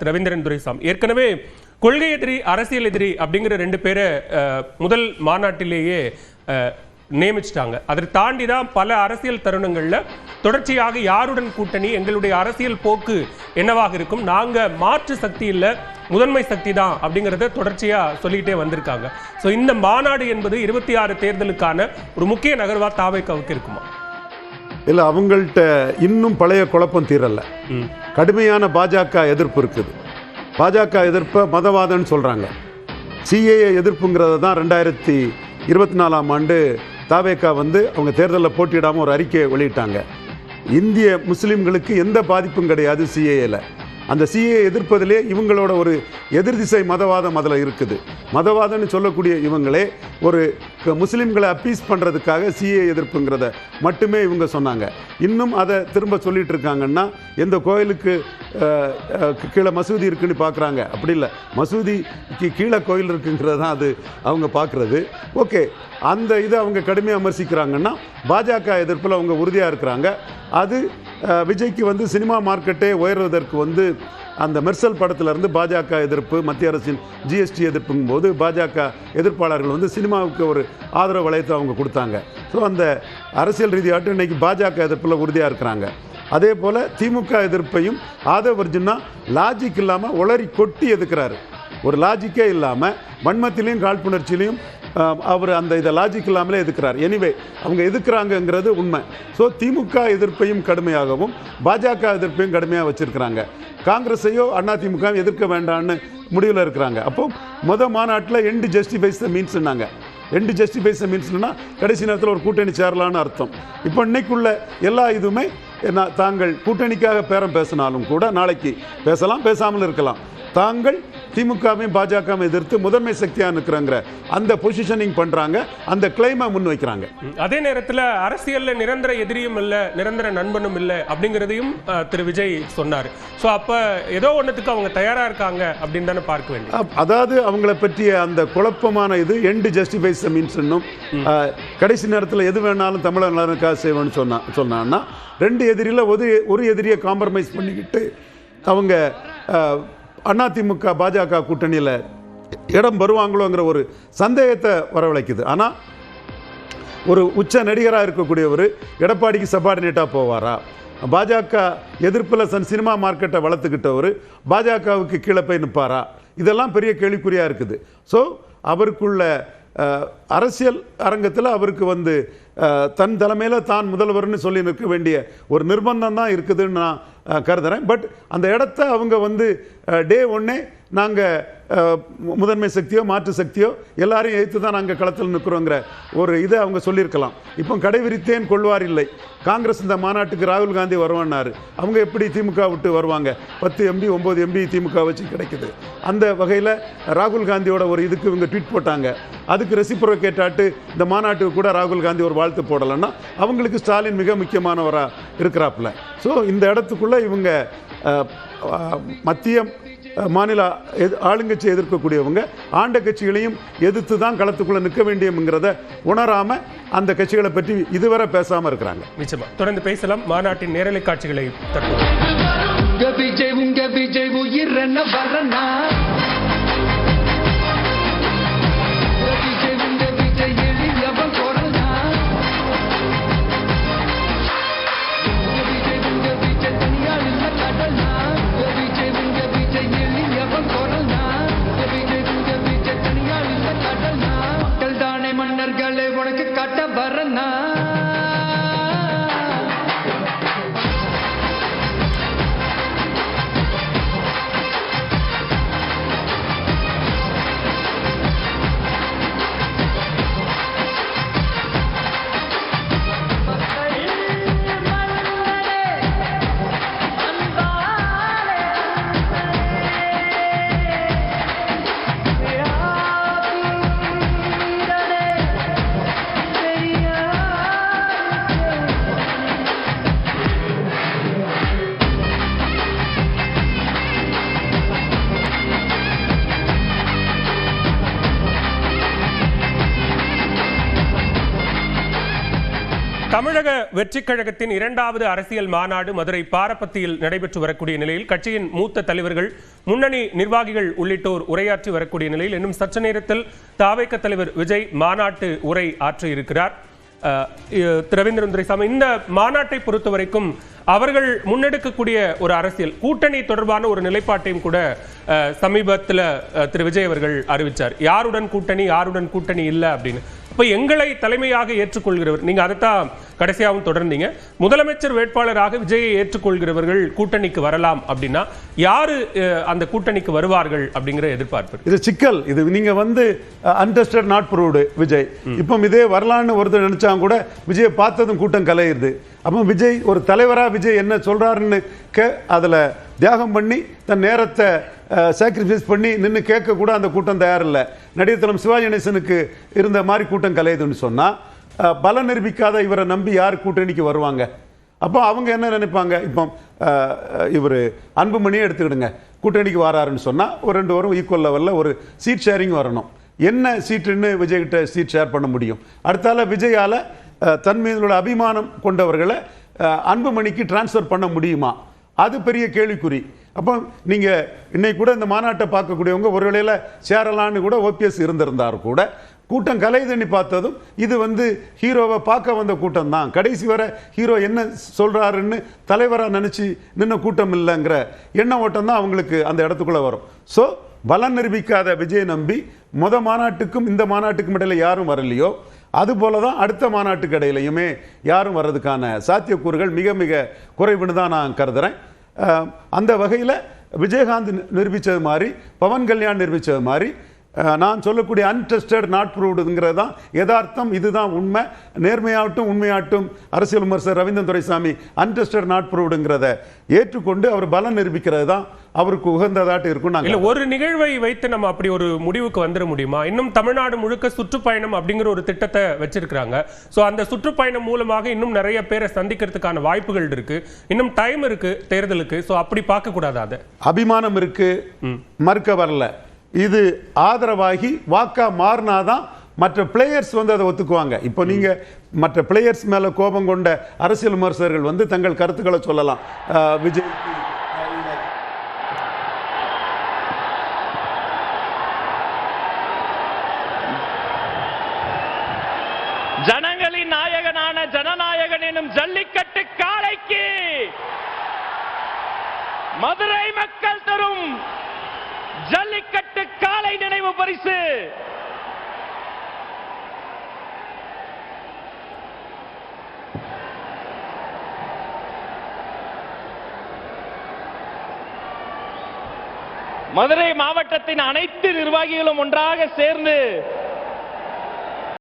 ரவீந்திரன் துரைசாமி. ஏற்கனவே கொள்கை எதிரி அரசியல் எதிரி அப்படிங்கிற 2 பேரை முதல் மாநாட்டிலேயே நியமிச்சிட்டாங்க. அதை தாண்டி தான் பல அரசியல் தருணங்கள்ல தொடர்ச்சியாக யாருடன் கூட்டணி, எங்களுடைய அரசியல் போக்கு என்னவாக இருக்கும், நாங்க மாற்று சக்தி இல்ல முதன்மை சக்தி தான் அப்படிங்கிறத தொடர்ச்சியா சொல்லிக்கிட்டே வந்திருக்காங்க. ஸோ இந்த மாநாடு என்பது 26 தேர்தலுக்கான ஒரு முக்கிய நகர்வா தாவேக்காவுக்கு இருக்குமா? இல்ல, அவங்கள்ட்ட இன்னும் பழைய குழப்பம் தீரல. கடுமையான பாஜக எதிர்ப்பு இருக்குது. பாஜக எதிர்ப்பை மதவாதம்னு சொல்றாங்க. சிஏஏ எதிர்ப்புங்கிறத தான் 2024ஆம் ஆண்டு தாவேக்கா அவங்க தேர்தலில் போட்டியிடாமல் ஒரு அறிக்கையை வெளியிட்டாங்க. இந்திய முஸ்லீம்களுக்கு எந்த பாதிப்பும் கிடையாது சிஏஏல. அந்த சிஏ எதிர்ப்பதிலே இவங்களோட ஒரு எதிர்திசை மதவாதம் அதில் இருக்குது. மதவாதம்னு சொல்லக்கூடிய இவங்களே ஒரு முஸ்லீம்களை அப்பீஸ் பண்ணுறதுக்காக சிஏ எதிர்ப்புங்கிறத மட்டுமே இவங்க சொன்னாங்க. இன்னும் அதை திரும்ப சொல்லிட்டு இருக்காங்கன்னா, எந்த கோயிலுக்கு கீழே மசூதி இருக்குன்னு பார்க்குறாங்க, அப்படி இல்லை, மசூதிக்கு கீழே கோயில் இருக்குங்கிறது தான் அது அவங்க பார்க்குறது. ஓகே, அந்த இதை அவங்க கடுமையாக விமர்சிக்கிறாங்கன்னா பாஜக எதிர்ப்பில் அவங்க உறுதியாக இருக்கிறாங்க. அது விஜய்க்கு சினிமா மார்க்கெட்டே உயர்வதற்கு அந்த மெர்சல் படத்திலிருந்து பாஜக எதிர்ப்பு, மத்திய அரசின் ஜிஎஸ்டி எதிர்ப்புங்கும் போது பாஜக எதிர்ப்பாளர்கள் சினிமாவுக்கு ஒரு ஆதரவு வளையத்தை அவங்க கொடுத்தாங்க. ஸோ அந்த அரசியல் ரீதியாகட்டும் இன்றைக்கி பாஜக எதிர்ப்பில் உறுதியாக இருக்கிறாங்க. அதே போல் திமுக எதிர்ப்பையும் ஆதவ் அர்ஜுனா லாஜிக் இல்லாமல் உளறி கொட்டி எதுக்கிறாரு. ஒரு லாஜிக்கே இல்லாமல் வன்மத்திலையும் காழ்ப்புணர்ச்சியிலையும் அவர் அந்த இதை லாஜிக் இல்லாமலே எதுக்கிறார். எனிவே அவங்க எதுக்குறாங்கங்கிறது உண்மை. ஸோ திமுக எதிர்ப்பையும் கடுமையாகவும் பாஜக எதிர்ப்பையும் கடுமையாக வச்சுருக்கிறாங்க. காங்கிரஸையோ அதிமுக எதிர்க்க வேண்டான்னு முடிவில் இருக்கிறாங்க. அப்போ மாநாட்டில் எண்டு ஜஸ்டிஃபைஸ் த மீன்ஸ்னாங்க. எண்டு ஜஸ்டிஃபைஸ் த மீன்ஸ்னா கடைசி நேரத்தில் ஒரு கூட்டணி சேரலான்னு அர்த்தம். இப்போ இன்னைக்குள்ள எல்லா இதுவுமே தாங்கள் கூட்டணிக்காக பேரம் பேசினாலும் கூட நாளைக்கு பேசலாம், பேசாமல் இருக்கலாம். தாங்கள் திமுகவையும் பாஜகவும் எதிர்த்து முதன்மை சக்தியாக இருக்கிறாங்க அந்த பொசிஷனிங் பண்றாங்க, அந்த கிளைமை முன் வைக்கிறாங்க. அதே நேரத்தில் அரசியல்ல நிரந்தர எதிரியும் இல்லை, நிரந்தர நண்பனும் இல்லை அப்படிங்கிறதையும் திரு விஜய் சொன்னார். ஸோ அப்போ ஏதோ ஒன்றுத்துக்கு அவங்க தயாராக இருக்காங்க அப்படின்னு தானே பார்க்க வேண்டிய. அதாவது அவங்கள பற்றிய அந்த குழப்பமான இது எண்டு ஜஸ்டிஃபைஸ் மீன்ஸ் இன்னும் கடைசி நேரத்தில் எது வேணாலும் தமிழர் நலனுக்காக செய்வேன்னு சொன்னான்னா 2 எதிரியில் ஒரு எதிரியை காம்ப்ரமைஸ் பண்ணிக்கிட்டு அவங்க அதிமுக பாஜக கூட்டணியில் இடம் வருவாங்களோங்கிற ஒரு சந்தேகத்தை வரவழைக்குது. ஆனால் ஒரு உச்ச நடிகராக இருக்கக்கூடியவர் எடப்பாடிக்கு சபார்டினேட்டாக போவாரா? பாஜக எதிர்ப்பில் சினிமா மார்க்கெட்டை வளர்த்துக்கிட்டவர் பாஜகவுக்கு கீழே போய் நிற்பாரா? இதெல்லாம் பெரிய கேள்விக்குறியாக இருக்குது. ஸோ அவருக்குள்ள அரசியல் அரங்கத்தில் அவருக்கு தன் தலைமையில் தான் முதல்வர்னு சொல்லி நிற்க வேண்டிய ஒரு நிர்பந்தம் தான் இருக்குதுன்னு நான் கருதுறேன். பட் அந்த இடத்த அவங்க டே ஒன்னே நாங்கள் முதன்மை சக்தியோ மாற்று சக்தியோ எல்லாரையும் எதிர்த்து தான் நாங்கள் களத்தில் நிற்கிறோங்கிற ஒரு இதை அவங்க சொல்லியிருக்கலாம். இப்போ கடைவிரித்தேன் கொள்வார் இல்லை. காங்கிரஸ் இந்த மாநாட்டுக்கு ராகுல் காந்தி வருவான்னாரு. அவங்க எப்படி திமுக விட்டு வருவாங்க? 10 எம்பி 9 எம்பி திமுக வச்சு கிடைக்குது. அந்த வகையில் ராகுல் காந்தியோட ஒரு இதுக்கு இவங்க ட்வீட் போட்டாங்க. அதுக்கு ரெசிப்ரோகேட் ஆட்டு இந்த மாநாட்டுக்கு கூட ராகுல் காந்தி ஒரு வாழ்த்து போடலைன்னா அவங்களுக்கு ஸ்டாலின் மிக முக்கியமானவராக இருக்கிறாப்புல. ஸோ இந்த இடத்துக்குள்ள இவங்க மத்திய மாநில ஆளுங்கட்சி எதிர்க்கக்கூடியவங்க ஆண்ட கட்சிகளையும் எதிர்த்து தான் களத்துக்குள்ள நிற்க வேண்டியங்கிறத உணராம அந்த கட்சிகளை பற்றி இதுவரை பேசாம இருக்கிறாங்க. நிச்சயமா தொடர்ந்து பேசலாம். மாநாட்டின் நேரலை காட்சிகளை உனக்கு கட்ட வரனா தமிழக வெற்றிக் கழகத்தின் 2வது அரசியல் மாநாடு மதுரை பாரப்பத்தியில் நடைபெற்று வரக்கூடிய நிலையில் கட்சியின் மூத்த தலைவர்கள், முன்னணி நிர்வாகிகள் உள்ளிட்டோர் உரையாற்றி வரக்கூடிய நிலையில் இன்னும் சற்று நேரத்தில் தாவேக தலைவர் விஜய் மாநாட்டு உரை ஆற்ற இருக்கிறார். ரவீந்திரன் துரைசாமி, இந்த மாநாட்டை பொறுத்த வரைக்கும் அவர்கள் முன்னெடுக்கக்கூடிய ஒரு அரசியல் கூட்டணி தொடர்பான ஒரு நிலைப்பாட்டையும் கூட சமீபத்தில் திரு விஜய் அவர்கள் அறிவித்தார். யாருடன் கூட்டணி, யாருடன் கூட்டணி இல்லை அப்படின்னு. இப்ப எங்களை தலைமையாக ஏற்றுக்கொள்கிறவர், நீங்க அதைத்தான் கடைசியாகவும் தொடர்ந்தீங்க, முதலமைச்சர் வேட்பாளராக விஜயை ஏற்றுக்கொள்கிறவர்கள் கூட்டணிக்கு வரலாம் அப்படின்னா யாரு அந்த கூட்டணிக்கு வருவார்கள் அப்படிங்கிற எதிர்பார்ப்பு? இது சிக்கல். இது நீங்க அன்டெஸ்டட் நாட் ப்ரூவ்டு விஜய். இப்போ இதே வரலான்னு ஒருத்தர் நினைச்சாங்க கூட விஜயை பார்த்ததும் கூட்டம் கலையுது. அப்போ விஜய் ஒரு தலைவரா விஜய் என்ன சொல்றாருன்னு அதுல தியாகம் பண்ணி தன் நேரத்தை சாக்ரிஃபைஸ் பண்ணி நின்று கேட்க கூட அந்த கூட்டம் தயார் இல்லை. நடிகர் திலகம் சிவாஜி கணேசனுக்கு இருந்த மாதிரி கூட்டம் கலையுதுன்னு சொன்னா பலம் நிரூபிக்காத இவரை நம்பி யார் கூட்டணிக்கு வருவாங்க? அப்போ அவங்க என்ன நினைப்பாங்க? இப்போ இவர் அன்புமணியே எடுத்துக்கிடுங்க, கூட்டணிக்கு வராருன்னு சொன்னா ஒரு 2 வரும் ஈக்குவல் லெவலில் ஒரு சீட் ஷேரிங் வரணும். என்ன சீட்டுன்னு விஜய்கிட்ட சீட் ஷேர் பண்ண முடியும்? அடுத்தால விஜயால தன் மீது உள்ள அபிமானம் கொண்டவர்களை அன்புமணிக்கு டிரான்ஸ்ஃபர் பண்ண முடியுமா? அது பெரிய கேள்விக்குறி. அப்போ நீங்க இன்னைக்கு கூட இந்த மாநாட்டை பார்க்கக்கூடியவங்க ஒரு வேளையில சேரலான்னு கூட ஓபிஎஸ் இருந்திருந்தார் கூட கூட்டம் கலைதண்ணி பார்த்ததும் இது ஹீரோவை பார்க்க வந்த கூட்டம் தான், கடைசி வரை ஹீரோ என்ன சொல்றாருன்னு தலைவராக நினைச்சு நின்ன கூட்டம் இல்லைங்கிற எண்ண ஓட்டம் தான் அவங்களுக்கு அந்த இடத்துக்குள்ள வரும். ஸோ பலம் நிரூபிக்காத விஜய் நம்பி மாநாட்டுக்கும் இந்த மாநாட்டுக்கும் இடையில யாரும் வரலையோ அதுபோல தான் அடுத்த மாநாட்டுக்கு இடையிலையுமே யாரும் வர்றதுக்கான சாத்தியக்கூறுகள் மிக மிக குறைவுன்னு தான் நான் கருதுறேன். அந்த வகையில் விஜயகாந்த் நிரூபித்தது மாதிரி, பவன் கல்யாண் நிரூபித்தது மாதிரி நான் சொல்லக்கூடிய அன்டெஸ்டட் நாட் ப்ரூவ்டுங்கிறது தான் யதார்த்தம். இதுதான் உண்மை. நேர்மையாகட்டும் உண்மையாகட்டும் அரசியல் விமர்சகர் ரவீந்திரன் துரைசாமி அன்டெஸ்டட் நாட் ப்ரூவ்டுங்கிறத ஏற்றுக்கொண்டு அவர் பலம் நிரூபிக்கிறது தான் அவருக்கு உகந்ததாட்டு இருக்கும். இல்ல, ஒரு நிகழ்வை வைத்து நம்ம அப்படி ஒரு முடிவுக்கு வந்துட முடியுமா? இன்னும் தமிழ்நாடு முழுக்க சுற்றுப்பயணம் அப்படிங்கிற ஒரு திட்டத்தை வச்சிருக்கிறாங்க. ஸோ அந்த சுற்றுப்பயணம் மூலமாக இன்னும் நிறைய பேரை சந்திக்கிறதுக்கான வாய்ப்புகள் இருக்கு, இன்னும் டைம் இருக்கு தேர்தலுக்கு. ஸோ அப்படி பார்க்க கூடாது. அது அபிமானம் இருக்கு, மறுக்க வரல. இது ஆதரவாகி வாக்கா மாறினாதான் மற்ற பிளேயர்ஸ் அதை ஒத்துக்குவாங்க. இப்போ நீங்க மற்ற பிளேயர்ஸ் மேல கோபம் கொண்ட அரசியல் விமர்சகர்கள் தங்கள் கருத்துக்களை சொல்லலாம். விஜய் ஜனங்களின் நாயகனான ஜனநாயகன் எனும் ஜல்லிக்கட்டு காளைக்கு மதுரை மக்கள் தரும் ஜல்லிக்கட்டு காளை நினைவு பரிசு. மதுரை மாவட்டத்தின் அனைத்து நிர்வாகிகளும் ஒன்றாக சேர்ந்து